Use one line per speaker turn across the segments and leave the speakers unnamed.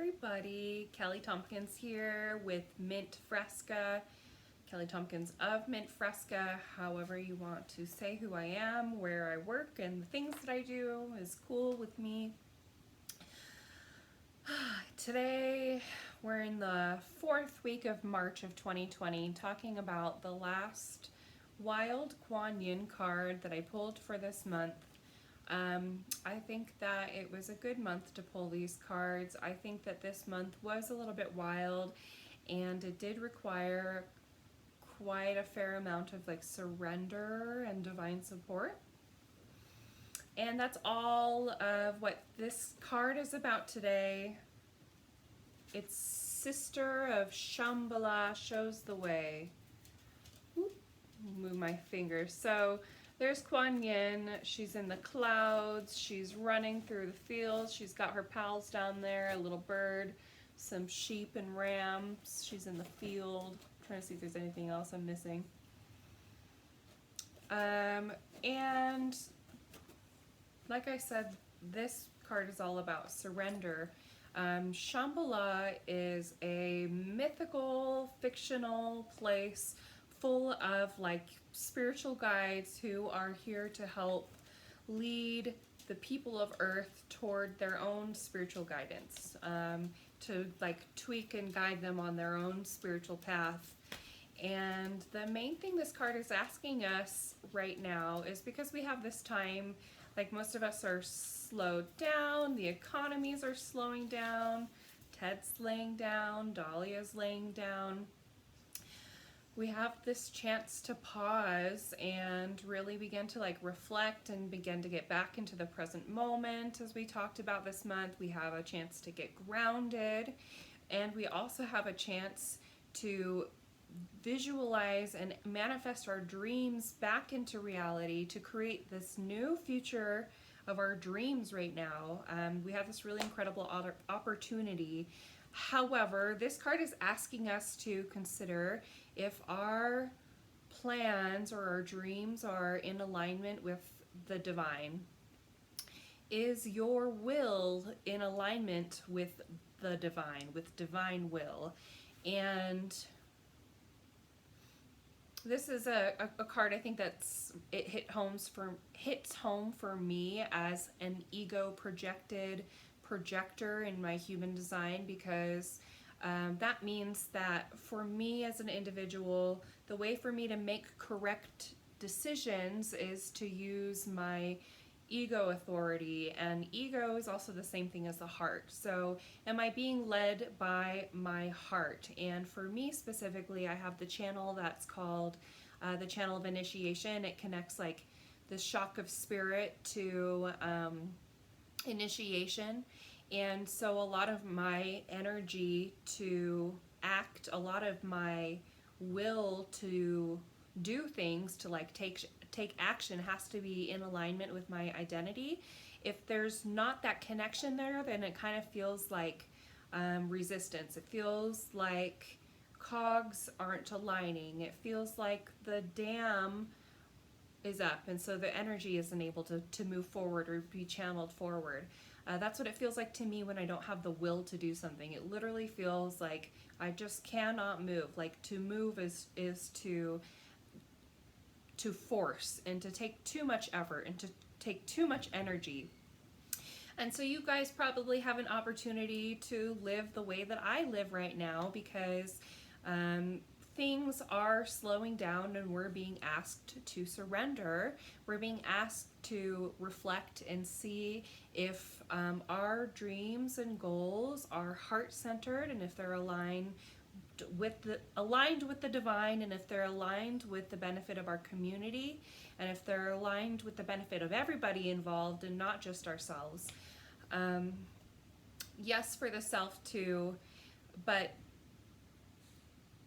everybody, Kelly Tompkins here with Mint Fresca. Kelly Tompkins of Mint Fresca, however you want to say who I am, where I work, and the things that I do is cool with me. Today we're in the 4th week of March of 2020, talking about the last wild Kuan Yin card that I pulled for this month. I think that it was a good month to pull these cards. I think that this month was a little bit wild, and it did require quite a fair amount of surrender and divine support. And that's all of what this card is about today. Its sister of Shambhala shows the way. Move my fingers. So there's Kuan Yin. She's in the clouds. She's running through the fields. She's got her pals down there, a little bird, some sheep and rams. She's in the field. I'm trying to see if there's anything else I'm missing. And like I said, this card is all about surrender. Shambhala is a mythical, fictional place full of spiritual guides who are here to help lead the people of Earth toward their own spiritual guidance, to tweak and guide them on their own spiritual path. And the main thing this card is asking us right now is, because we have this time, most of us are slowed down, the economies are slowing down, Ted's laying down, Dahlia's laying down. We have this chance to pause and really begin to reflect and begin to get back into the present moment. As we talked about this month, we have a chance to get grounded, and we also have a chance to visualize and manifest our dreams back into reality, to create this new future of our dreams right now. We have this really incredible opportunity. However, this card is asking us to consider if our plans or our dreams are in alignment with the divine. Is your will in alignment with the divine, with divine will? And this is a card I think hits home for me as an ego projector in my human design, because that means that for me as an individual, the way for me to make correct decisions is to use my ego authority, and ego is also the same thing as the heart. So am I being led by my heart? And for me specifically, I have the channel that's called the channel of initiation. It connects the shock of spirit to initiation. And so a lot of my energy to act, a lot of my will to do things, to take action, has to be in alignment with my identity. If there's not that connection there, then it kind of feels like resistance. It feels like cogs aren't aligning. It feels like the dam is up, and so the energy isn't able to move forward or be channeled forward. That's what it feels like to me when I don't have the will to do something. It literally feels like I just cannot move. To move is to force, and to take too much effort, and to take too much energy. And so you guys probably have an opportunity to live the way that I live right now, because things are slowing down and we're being asked to surrender. We're being asked to reflect and see if our dreams and goals are heart-centered, and if they're aligned with the divine, and if they're aligned with the benefit of our community, and if they're aligned with the benefit of everybody involved and not just ourselves. Yes, for the self too, but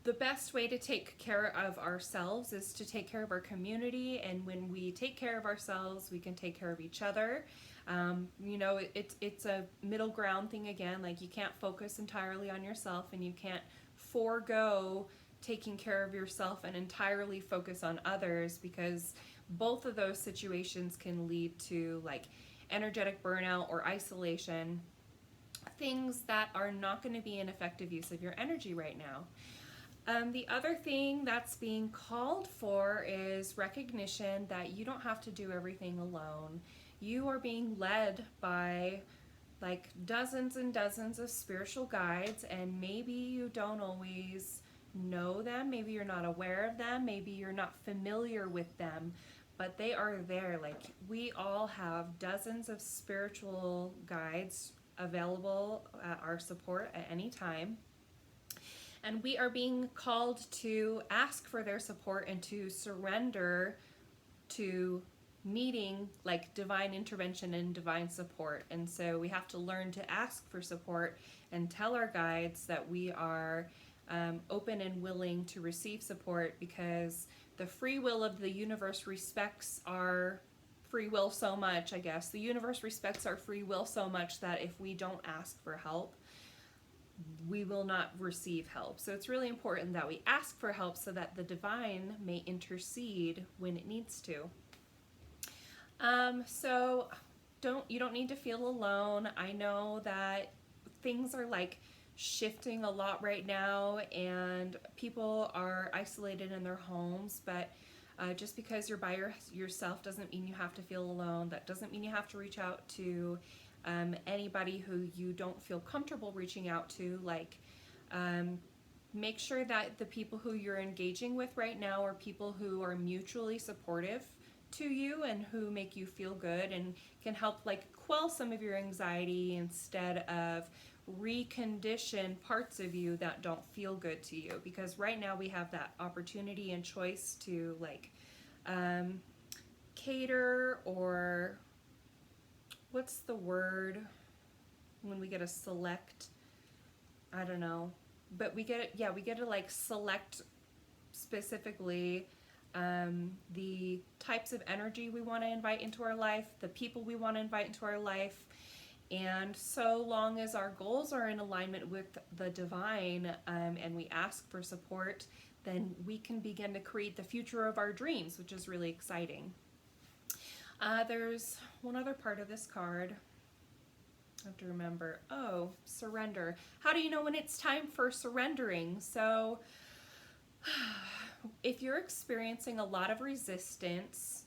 the best way to take care of ourselves is to take care of our community, and when we take care of ourselves, we can take care of each other. It's a middle ground thing again. You can't focus entirely on yourself, and you can't forego taking care of yourself and entirely focus on others, because both of those situations can lead to energetic burnout or isolation. things that are not going to be an effective use of your energy right now. The other thing that's being called for is recognition that you don't have to do everything alone. You are being led by like dozens and dozens of spiritual guides, and maybe you don't always know them, maybe you're not aware of them, maybe you're not familiar with them, but they are there. Like, we all have dozens of spiritual guides available at our support at any time. And we are being called to ask for their support and to surrender to needing like divine intervention and divine support. And so we have to learn to ask for support and tell our guides that we are open and willing to receive support, because the free will of the universe respects our free will so much, I guess. The universe respects our free will so much that if we don't ask for help, we will not receive help. So it's really important that we ask for help so that the divine may intercede when it needs to. So you don't need to feel alone. I know that things are like shifting a lot right now, and people are isolated in their homes, but just because you're by yourself doesn't mean you have to feel alone. That doesn't mean you have to reach out to anybody who you don't feel comfortable reaching out to. Like, make sure that the people who you're engaging with right now are people who are mutually supportive to you and who make you feel good and can help like quell some of your anxiety instead of recondition parts of you that don't feel good to you. Because right now we have that opportunity and choice to like cater, or what's the word when we get to select, I don't know, but we get to like select specifically the types of energy we want to invite into our life, the people we want to invite into our life. And so long as our goals are in alignment with the divine, and we ask for support, then we can begin to create the future of our dreams, which is really exciting. There's one other part of this card I have to remember. Oh, surrender. How do you know when it's time for surrendering? So if you're experiencing a lot of resistance,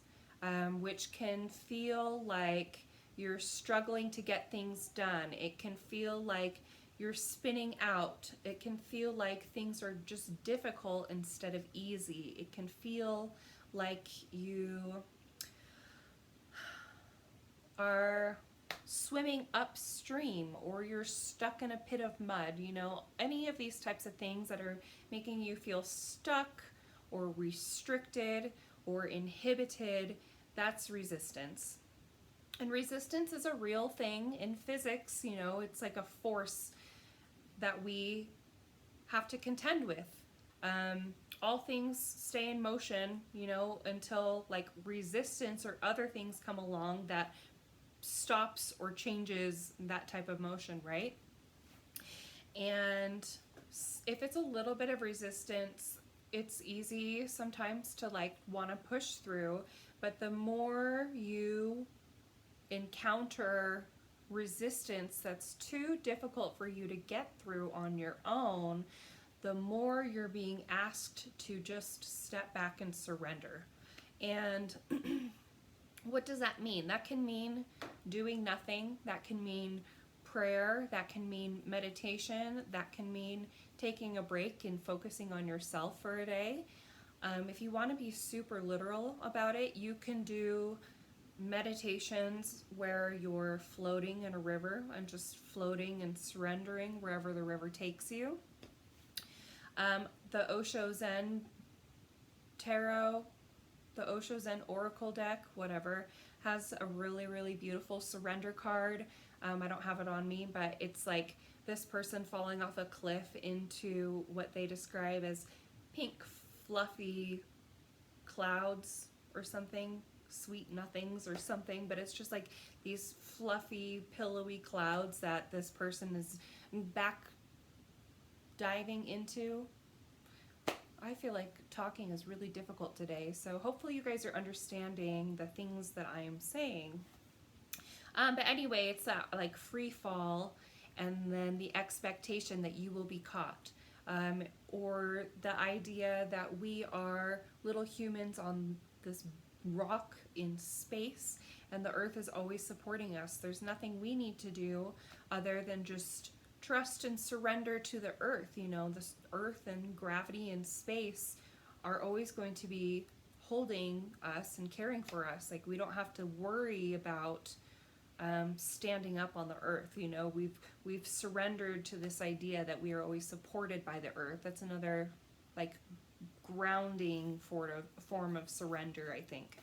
which can feel like you're struggling to get things done, it can feel like you're spinning out, it can feel like things are just difficult instead of easy, it can feel like you are swimming upstream or you're stuck in a pit of mud, you know, any of these types of things that are making you feel stuck or restricted or inhibited, that's resistance. And resistance is a real thing in physics, you know, it's like a force that we have to contend with. All things stay in motion, you know, until like resistance or other things come along that stops or changes that type of motion, right? And if it's a little bit of resistance, it's easy sometimes to like want to push through, but the more you encounter resistance that's too difficult for you to get through on your own, the more you're being asked to just step back and surrender. And what does that mean? That can mean doing nothing. That can mean prayer. That can mean meditation. That can mean taking a break and focusing on yourself for a day. If you want to be super literal about it, you can do meditations where you're floating in a river and just floating and surrendering wherever the river takes you. The Osho Zen Tarot, the Osho Zen Oracle deck, whatever, has a really, really beautiful surrender card. I don't have it on me, but it's like this person falling off a cliff into what they describe as pink, fluffy clouds or something, sweet nothings or something, but it's just like these fluffy, pillowy clouds that this person is back diving into. I feel like talking is really difficult today, so hopefully you guys are understanding the things that I am saying. But anyway, it's that like free fall, and then the expectation that you will be caught, or the idea that we are little humans on this rock in space and the earth is always supporting us. There's nothing we need to do other than just trust and surrender to the earth. You know, this earth and gravity and space are always going to be holding us and caring for us. Like, we don't have to worry about standing up on the earth. You know, we've surrendered to this idea that we are always supported by the earth. That's another like grounding form of surrender, I think.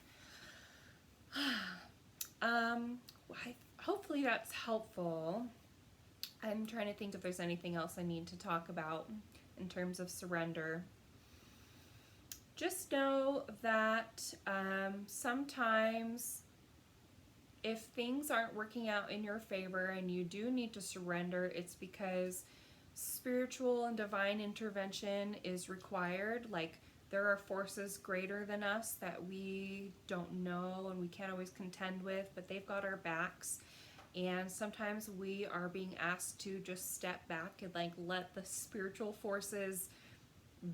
Hopefully that's helpful. I'm trying to think if there's anything else I need to talk about in terms of surrender. Just know that sometimes if things aren't working out in your favor and you do need to surrender, it's because spiritual and divine intervention is required. Like, there are forces greater than us that we don't know and we can't always contend with, but they've got our backs. And sometimes we are being asked to just step back and like let the spiritual forces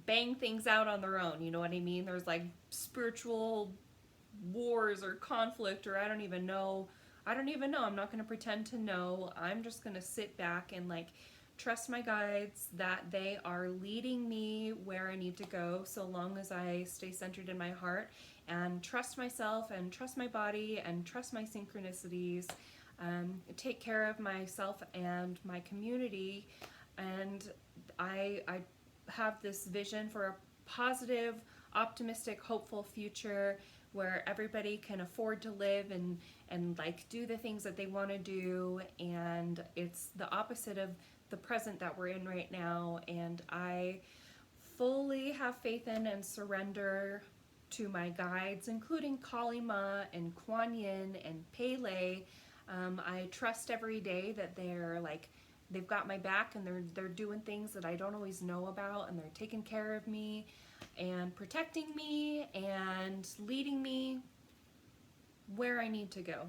bang things out on their own. You know what I mean? There's like spiritual wars or conflict, or I don't even know. I'm not going to pretend to know. I'm just going to sit back and like trust my guides that they are leading me where I need to go, so long as I stay centered in my heart and trust myself and trust my body and trust my synchronicities, take care of myself and my community. And I have this vision for a positive, optimistic, hopeful future where everybody can afford to live and like do the things that they want to do. And it's the opposite of the present that we're in right now. And I fully have faith in and surrender to my guides, including Kali Ma and Kuan Yin and Pele. I trust every day that they've got my back and they're doing things that I don't always know about, and they're taking care of me and protecting me and leading me where I need to go.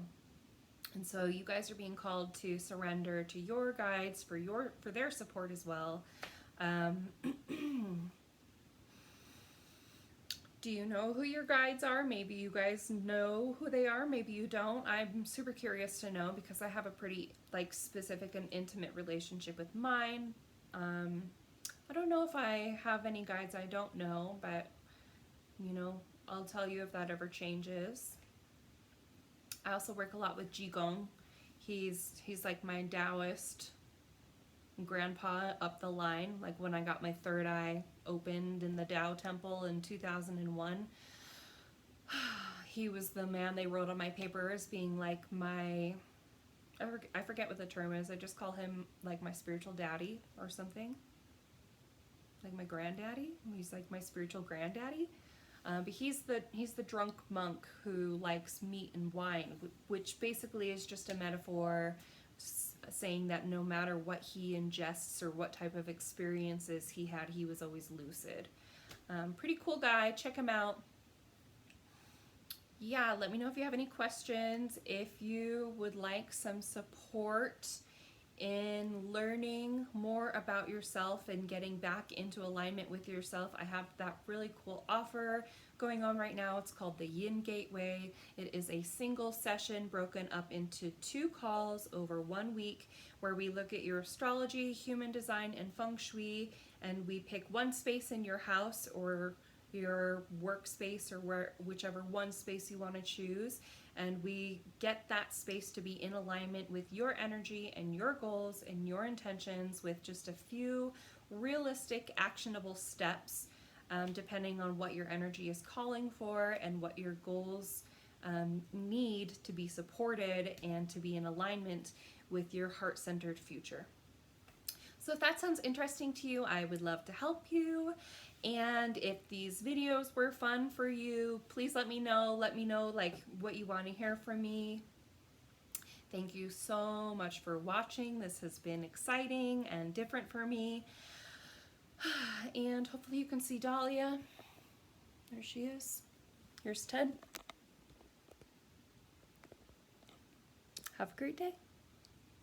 And so you guys are being called to surrender to your guides for their support as well. Do you know who your guides are? Maybe you guys know who they are, maybe you don't. I'm super curious to know because I have a pretty like specific and intimate relationship with mine. I don't know if I have any guides I don't know, but you know, I'll tell you if that ever changes. I also work a lot with Qigong. He's like my Taoist grandpa up the line. Like when I got my third eye opened in the Tao temple in 2001, he was the man they wrote on my papers being like my, I forget what the term is. I just call him like my spiritual daddy or something. Like my granddaddy. He's like my spiritual granddaddy. But he's the drunk monk who likes meat and wine, which basically is just a metaphor saying that no matter what he ingests or what type of experiences he had, he was always lucid. Pretty cool guy. Check him out. Yeah, let me know if you have any questions. If you would like some support in learning more about yourself and getting back into alignment with yourself, I have that really cool offer going on right now. It's called the Yin Gateway. It is a single session broken up into 2 calls over 1 week where we look at your astrology, human design, and feng shui, and we pick one space in your house or your workspace or whichever one space you want to choose, and we get that space to be in alignment with your energy and your goals and your intentions with just a few realistic, actionable steps, depending on what your energy is calling for and what your goals need to be supported and to be in alignment with your heart-centered future. So if that sounds interesting to you, I would love to help you. And if these videos were fun for you, please let me know. Let me know like what you want to hear from me. Thank you so much for watching. This has been exciting and different for me. And hopefully you can see Dahlia. There she is. Here's Ted. Have a great day.